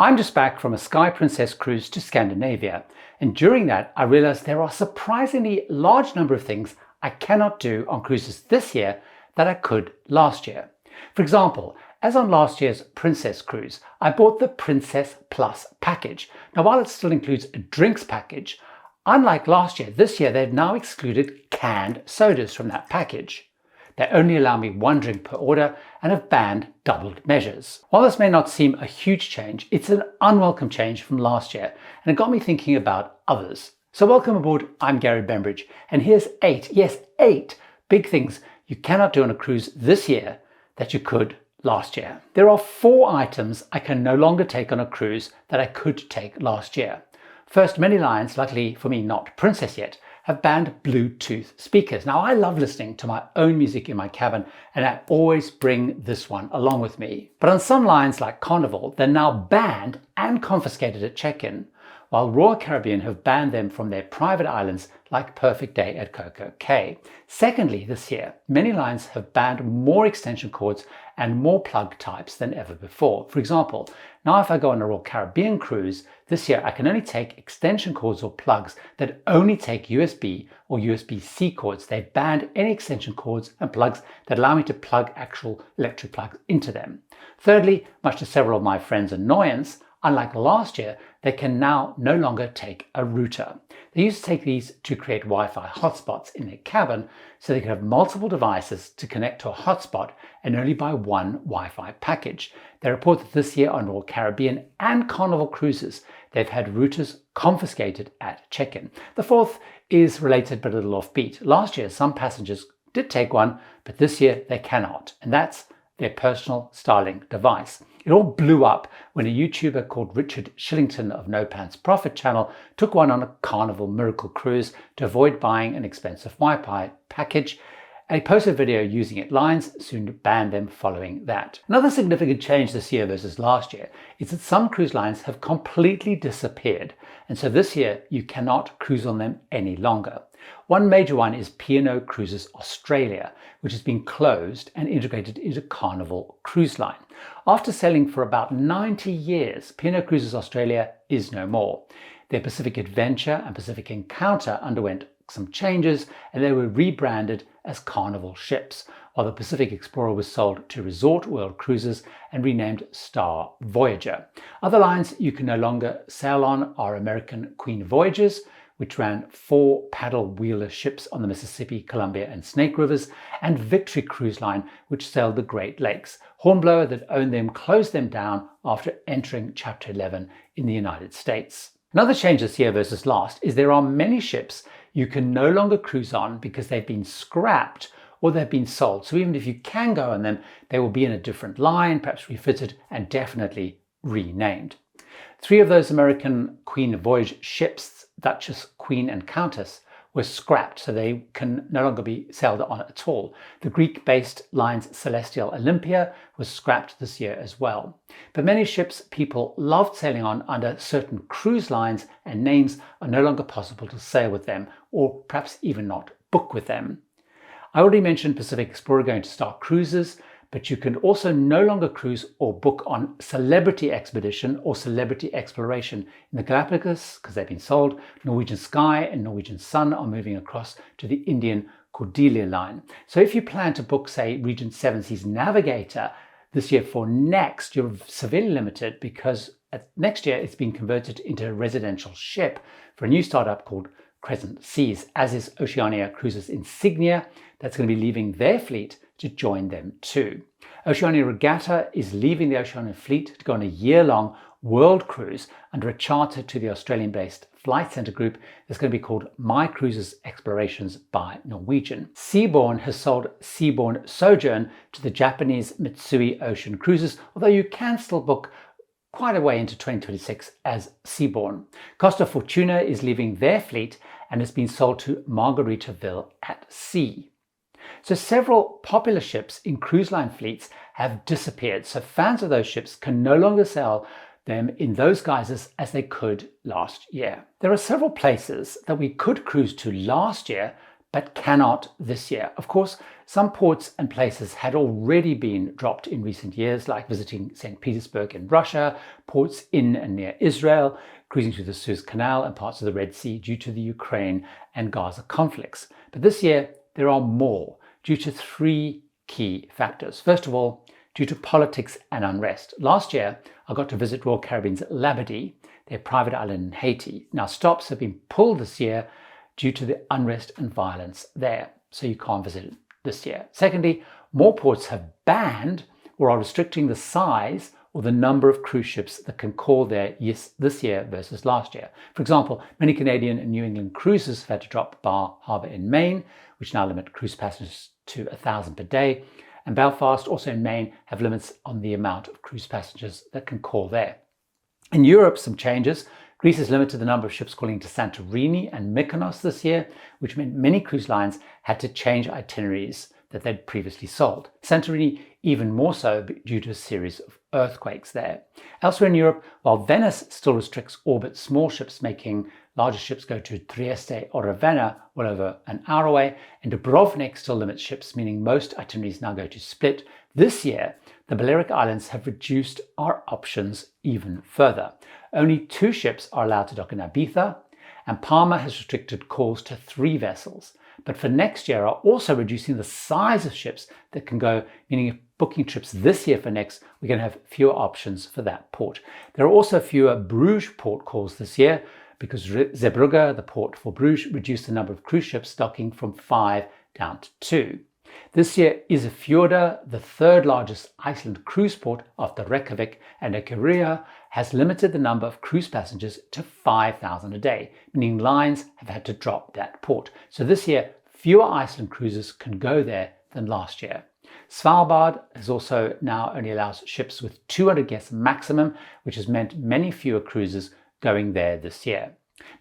I'm just back from a Sky Princess cruise to Scandinavia, and during that I realized there are a surprisingly large number of things I cannot do on cruises this year that I could last year. For example, as on last year's Princess cruise, I bought the Princess Plus package. Now, while it still includes a drinks package, unlike last year, this year they've now excluded canned sodas from that package. They only allow me one drink per order and have banned doubled measures. While this may not seem a huge change, it's an unwelcome change from last year, and it got me thinking about others. So welcome aboard, I'm Gary Bembridge, and here's 8 big things you cannot do on a cruise this year that you could last year. There are 4 items I can no longer take on a cruise that I could take last year. First, many lines, luckily for me not Princess yet, have banned Bluetooth speakers. Now, I love listening to my own music in my cabin, and I always bring this one along with me. But on some lines like Carnival, they're now banned and confiscated at check-in, while Royal Caribbean have banned them from their private islands like Perfect Day at Coco Cay. Secondly, this year, many lines have banned more extension cords and more plug types than ever before. For example, now if I go on a Royal Caribbean cruise, this year I can only take extension cords or plugs that only take USB or USB-C cords. They've banned any extension cords and plugs that allow me to plug actual electric plugs into them. Thirdly, much to several of my friends' annoyance, unlike last year, they can now no longer take a router. They used to take these to create Wi-Fi hotspots in their cabin so they could have multiple devices to connect to a hotspot and only buy one Wi-Fi package. They report that this year on Royal Caribbean and Carnival cruises, they've had routers confiscated at check-in. The fourth is related but a little offbeat. Last year, some passengers did take one, but this year they cannot, and that's their personal Starlink device. It all blew up when a YouTuber called Richard Shillington of No Pants Profit Channel took one on a Carnival Miracle cruise to avoid buying an expensive Wi-Fi package. And he posted a video using it. Lines soon banned them following that. Another significant change this year versus last year is that some cruise lines have completely disappeared. And so this year you cannot cruise on them any longer. One major one is P&O Cruises Australia, which has been closed and integrated into Carnival Cruise Line. After sailing for about 90 years, P&O Cruises Australia is no more. Their Pacific Adventure and Pacific Encounter underwent some changes and they were rebranded as Carnival ships, while the Pacific Explorer was sold to Resort World Cruises and renamed Star Voyager. Other lines you can no longer sail on are American Queen Voyages, which ran 4 paddle-wheeler ships on the Mississippi, Columbia, and Snake Rivers, and Victory Cruise Line, which sailed the Great Lakes. Hornblower that owned them closed them down after entering Chapter 11 in the United States. Another change this year versus last is there are many ships you can no longer cruise on because they've been scrapped or they've been sold. So even if you can go on them, they will be in a different line, perhaps refitted, and definitely renamed. 3 of those American Queen Voyage ships, Duchess, Queen, and Countess, were scrapped, so they can no longer be sailed on at all. The Greek-based line's Celestial Olympia was scrapped this year as well. But many ships people loved sailing on under certain cruise lines and names are no longer possible to sail with them, or perhaps even not book with them. I already mentioned Pacific Explorer going to Star Cruises, but you can also no longer cruise or book on Celebrity Expedition or Celebrity Exploration in the Galapagos because they've been sold. Norwegian Sky and Norwegian Sun are moving across to the Indian Cordelia line. So if you plan to book, say, Regent 7 Seas Navigator this year for next, you're severely limited because next year it's been converted into a residential ship for a new startup called Crescent Seas, as is Oceania Cruises Insignia. That's going to be leaving their fleet to join them too. Oceania Regatta is leaving the Oceania fleet to go on a year-long world cruise under a charter to the Australian-based Flight Centre Group that's going to be called My Cruises Explorations by Norwegian. Seabourn has sold Seabourn Sojourn to the Japanese Mitsui Ocean Cruises, although you can still book quite a way into 2026 as Seabourn. Costa Fortuna is leaving their fleet and has been sold to Margaritaville at Sea. So several popular ships in cruise line fleets have disappeared, so fans of those ships can no longer sail them in those guises as they could last year. There are several places that we could cruise to last year but cannot this year. Of course, some ports and places had already been dropped in recent years, like visiting St. Petersburg in Russia, ports in and near Israel, cruising through the Suez Canal and parts of the Red Sea due to the Ukraine and Gaza conflicts. But this year, there are more due to three key factors. First of all, due to politics and unrest. Last year, I got to visit Royal Caribbean's Labadee, their private island in Haiti. Now, stops have been pulled this year due to the unrest and violence there, so you can't visit it this year. Secondly, more ports have banned or are restricting the size or the number of cruise ships that can call there this year versus last year. For example, many Canadian and New England cruises have had to drop Bar Harbour in Maine, which now limit cruise passengers to 1,000 per day. And Belfast, also in Maine, have limits on the amount of cruise passengers that can call there. In Europe, some changes. Greece has limited the number of ships calling to Santorini and Mykonos this year, which meant many cruise lines had to change itineraries that they'd previously sold. Santorini even more so due to a series of earthquakes there. Elsewhere in Europe, while Venice still restricts orbit small ships, making larger ships go to Trieste or Ravenna, well over an hour away, and Dubrovnik still limits ships, meaning most itineraries now go to Split. This year, the Balearic Islands have reduced our options even further. Only 2 ships are allowed to dock in Ibiza, and Palma has restricted calls to 3 vessels. But for next year are also reducing the size of ships that can go, meaning if booking trips this year for next, we're going to have fewer options for that port. There are also fewer Bruges port calls this year because Zeebrugge, the port for Bruges, reduced the number of cruise ships docking from 5 down to 2. This year, Isafjordur, the 3rd largest Iceland cruise port after Reykjavik and Akureyri, has limited the number of cruise passengers to 5,000 a day, meaning lines have had to drop that port. So this year, fewer Iceland cruises can go there than last year. Svalbard has also now only allows ships with 200 guests maximum, which has meant many fewer cruises going there this year.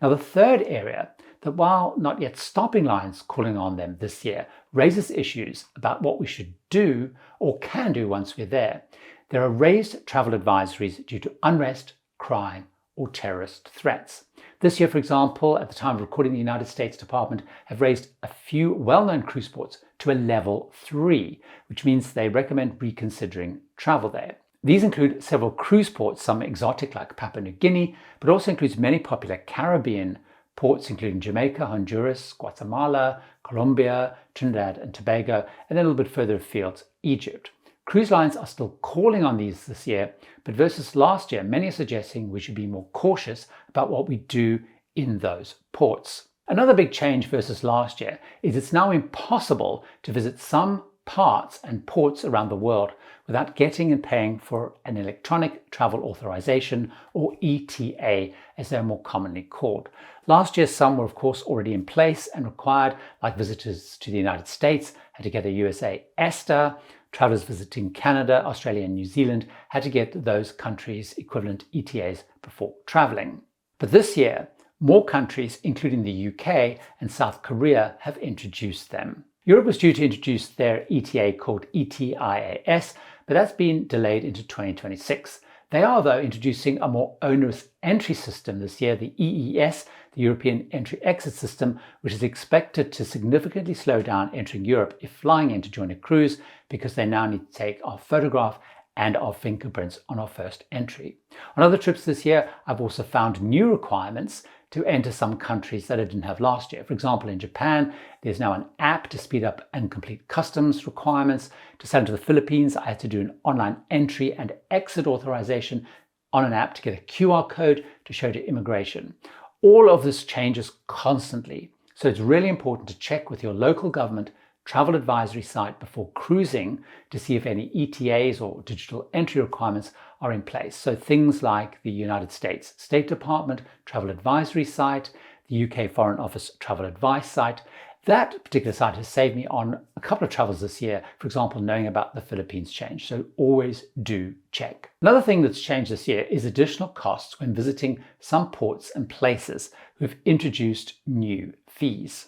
Now, the third area that, while not yet stopping lines calling on them this year, raises issues about what we should do or can do once we're there. There are raised travel advisories due to unrest, crime, or terrorist threats. This year, for example, at the time of recording, the United States Department have raised a few well-known cruise ports to a level 3, which means they recommend reconsidering travel there. These include several cruise ports, some exotic like Papua New Guinea, but also includes many popular Caribbean ports including Jamaica, Honduras, Guatemala, Colombia, Trinidad and Tobago, and then a little bit further afield, Egypt. Cruise lines are still calling on these this year, but versus last year, many are suggesting we should be more cautious about what we do in those ports. Another big change versus last year is it's now impossible to visit some parts and ports around the world without getting and paying for an electronic travel authorization, or ETA as they're more commonly called. Last year, some were of course already in place and required, like visitors to the United States had to get a USA ESTA, travelers visiting Canada, Australia and New Zealand had to get those countries' equivalent ETAs before traveling. But this year, more countries, including the UK and South Korea, have introduced them. Europe was due to introduce their ETA called ETIAS, but that's been delayed into 2026. They are, though, introducing a more onerous entry system this year, the EES, the European Entry-Exit System, which is expected to significantly slow down entering Europe if flying in to join a cruise, because they now need to take our photograph and our fingerprints on our first entry. On other trips this year, I've also found new requirements to enter some countries that I didn't have last year. For example, in Japan, there's now an app to speed up and complete customs requirements. To send to the Philippines, I had to do an online entry and exit authorization on an app to get a QR code to show to immigration. All of this changes constantly, so it's really important to check with your local government travel advisory site before cruising to see if any ETAs or digital entry requirements are in place. So things like the United States State Department travel advisory site, the UK Foreign Office travel advice site. That particular site has saved me on a couple of travels this year, for example, knowing about the Philippines change. So always do check. Another thing that's changed this year is additional costs when visiting some ports and places who have introduced new fees.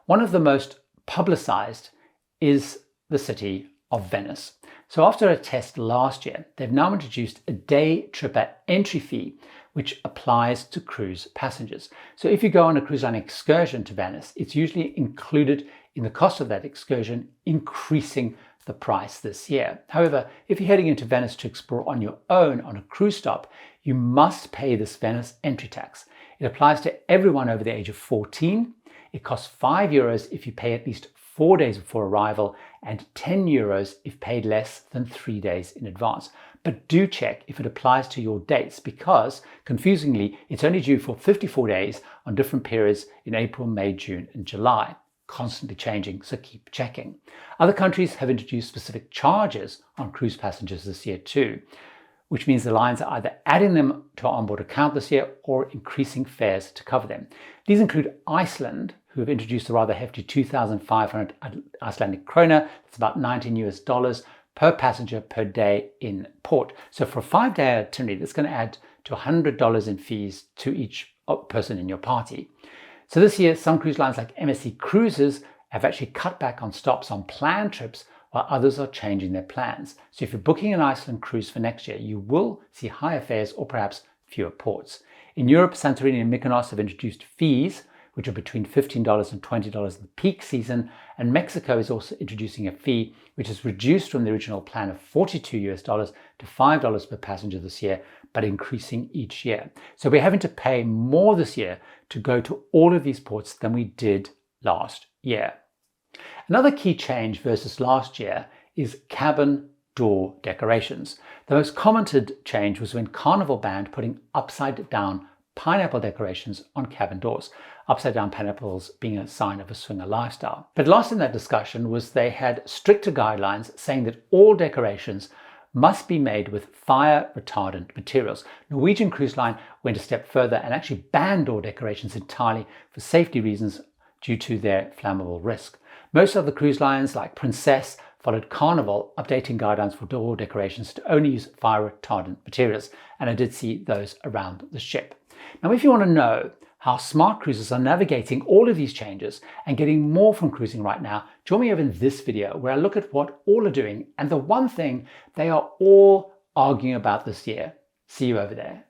One of the most publicized is the city of Venice. So after a test last year, they've now introduced a day tripper entry fee, which applies to cruise passengers. So if you go on a cruise line excursion to Venice, it's usually included in the cost of that excursion, increasing the price this year. However, if you're heading into Venice to explore on your own on a cruise stop, you must pay this Venice entry tax. It applies to everyone over the age of 14. It costs €5 if you pay at least 4 days before arrival and €10 if paid less than 3 days in advance. But do check if it applies to your dates because, confusingly, it's only due for 54 days on different periods in April, May, June and July. Constantly changing, so keep checking. Other countries have introduced specific charges on cruise passengers this year too, which means the lines are either adding them to our onboard account this year or increasing fares to cover them. These include Iceland, who have introduced a rather hefty 2,500 Icelandic krona, that's about $19 per passenger per day in port. So for a 5-day itinerary, that's going to add to $100 in fees to each person in your party. So this year, some cruise lines like MSC Cruises have actually cut back on stops on planned trips while others are changing their plans. So if you're booking an Iceland cruise for next year, you will see higher fares or perhaps fewer ports. In Europe, Santorini and Mykonos have introduced fees, which are between $15 and $20 in the peak season. And Mexico is also introducing a fee, which is reduced from the original plan of $42 to $5 per passenger this year, but increasing each year. So we're having to pay more this year to go to all of these ports than we did last year. Another key change versus last year is cabin door decorations. The most commented change was when Carnival banned putting upside down pineapple decorations on cabin doors. Upside down pineapples being a sign of a swinger lifestyle. But lost in that discussion was they had stricter guidelines saying that all decorations must be made with fire retardant materials. Norwegian Cruise Line went a step further and actually banned door decorations entirely for safety reasons due to their flammable risk. Most of the cruise lines like Princess followed Carnival, updating guidelines for door decorations to only use fire retardant materials, and I did see those around the ship. Now, if you want to know how smart cruisers are navigating all of these changes and getting more from cruising right now, join me over in this video where I look at what all are doing and the one thing they are all arguing about this year. See you over there.